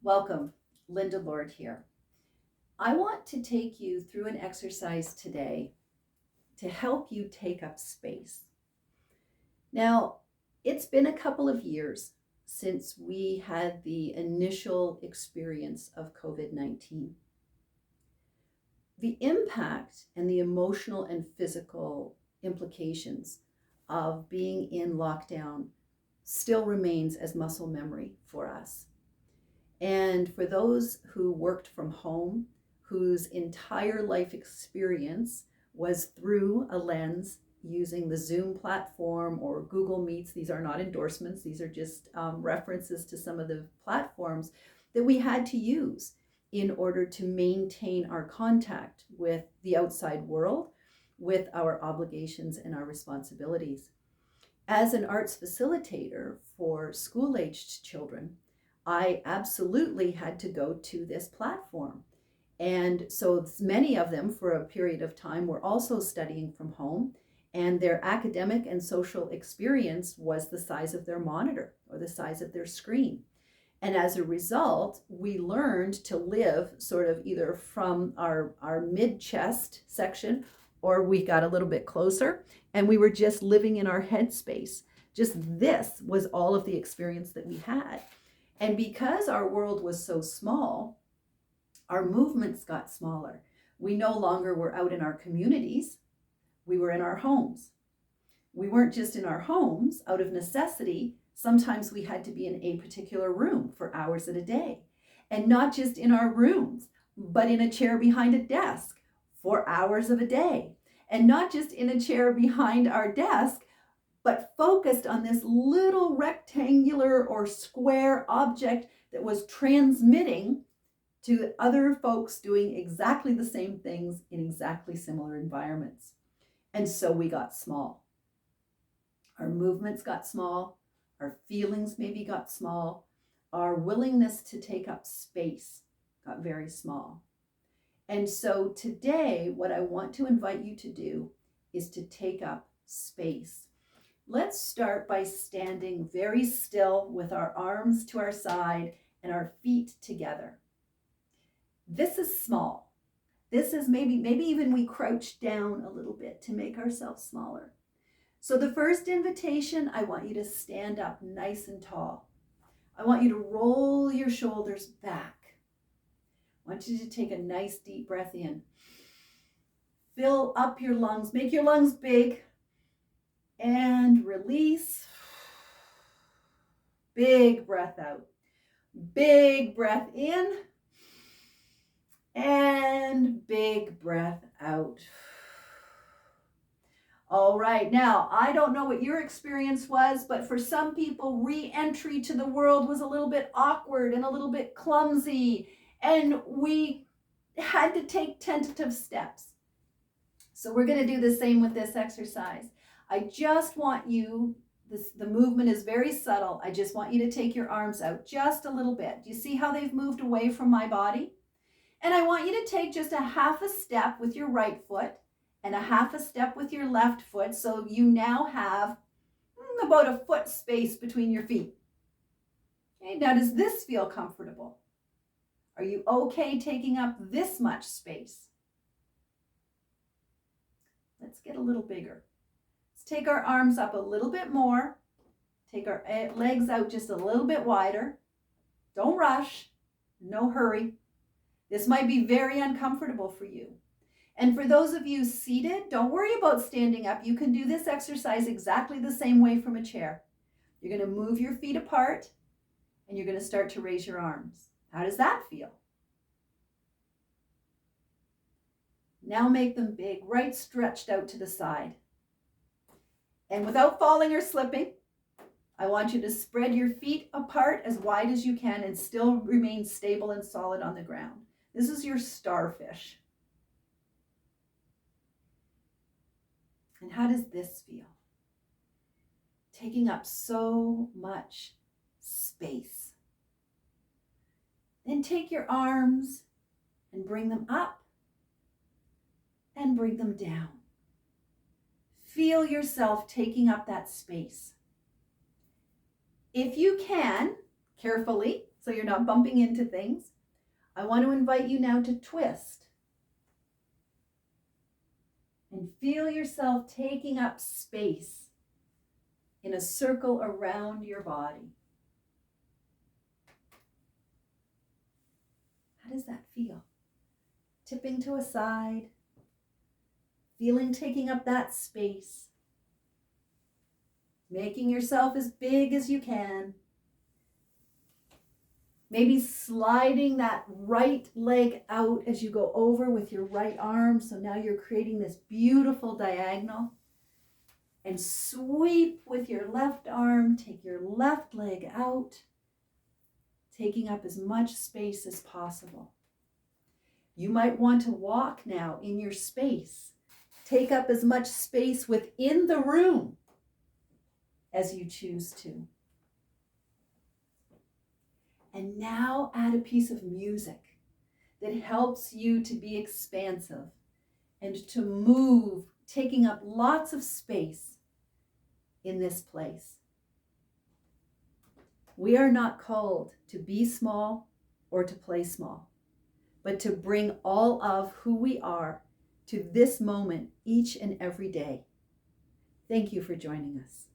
Welcome, Linda Lord here. I want to take you through an exercise today to help you take up space. Now, it's been a couple of years since we had the initial experience of COVID 19. The impact and the emotional and physical implications of being in lockdown still remains as muscle memory for us. And for those who worked from home, whose entire life experience was through a lens using the Zoom platform or Google Meets, these are not endorsements, these are just references to some of the platforms that we had to use in order to maintain our contact with the outside world, with our obligations and our responsibilities. As an arts facilitator for school-aged children, I absolutely had to go to this platform. And so many of them, for a period of time, were also studying from home, and their academic and social experience was the size of their monitor or the size of their screen. And as a result, we learned to live sort of either from our mid chest section, or we got a little bit closer and we were just living in our headspace. Just this was all of the experience that we had. And because our world was so small, our movements got smaller. We no longer were out in our communities, we were in our homes. We weren't just in our homes out of necessity. Sometimes we had to be in a particular room for hours at a day. And not just in our rooms, but in a chair behind a desk for hours of a day. And not just in a chair behind our desk, but focused on this little rectangular or square object that was transmitting to other folks doing exactly the same things in exactly similar environments. And so we got small. Our movements got small, our feelings maybe got small, our willingness to take up space got very small. And so today, what I want to invite you to do is to take up space. Let's start by standing very still with our arms to our side and our feet together. This is small. This is maybe even we crouch down a little bit to make ourselves smaller. So the first invitation, I want you to stand up nice and tall. I want you to roll your shoulders back. I want you to take a nice deep breath in. Fill up your lungs, make your lungs big, and release. Big breath out. Big breath in, and big breath out. All right, now I don't know what your experience was, but for some people, re-entry to the world was a little bit awkward and a little bit clumsy, and we had to take tentative steps. So we're going to do the same with this exercise. I just want you, the movement is very subtle. I just want you to take your arms out just a little bit. Do you see how they've moved away from my body? And I want you to take just a half a step with your right foot and a half a step with your left foot, so you now have about a foot space between your feet. Okay, now does this feel comfortable? Are you okay taking up this much space? Let's get a little bigger. Let's take our arms up a little bit more. Take our legs out just a little bit wider. Don't rush, no hurry. This might be very uncomfortable for you. And for those of you seated, don't worry about standing up. You can do this exercise exactly the same way from a chair. You're going to move your feet apart and you're going to start to raise your arms. How does that feel? Now make them big, right stretched out to the side. And without falling or slipping, I want you to spread your feet apart as wide as you can and still remain stable and solid on the ground. This is your starfish. And how does this feel? Taking up so much space. Then take your arms and bring them up and bring them down. Feel yourself taking up that space. If you can, carefully, so you're not bumping into things. I want to invite you now to twist. And feel yourself taking up space in a circle around your body. How does that feel? Tipping to a side, feeling taking up that space, making yourself as big as you can. Maybe sliding that right leg out as you go over with your right arm. So now you're creating this beautiful diagonal. And sweep with your left arm, take your left leg out, taking up as much space as possible. You might want to walk now in your space. Take up as much space within the room as you choose to. And now add a piece of music that helps you to be expansive and to move, taking up lots of space in this place. We are not called to be small or to play small, but to bring all of who we are to this moment each and every day. Thank you for joining us.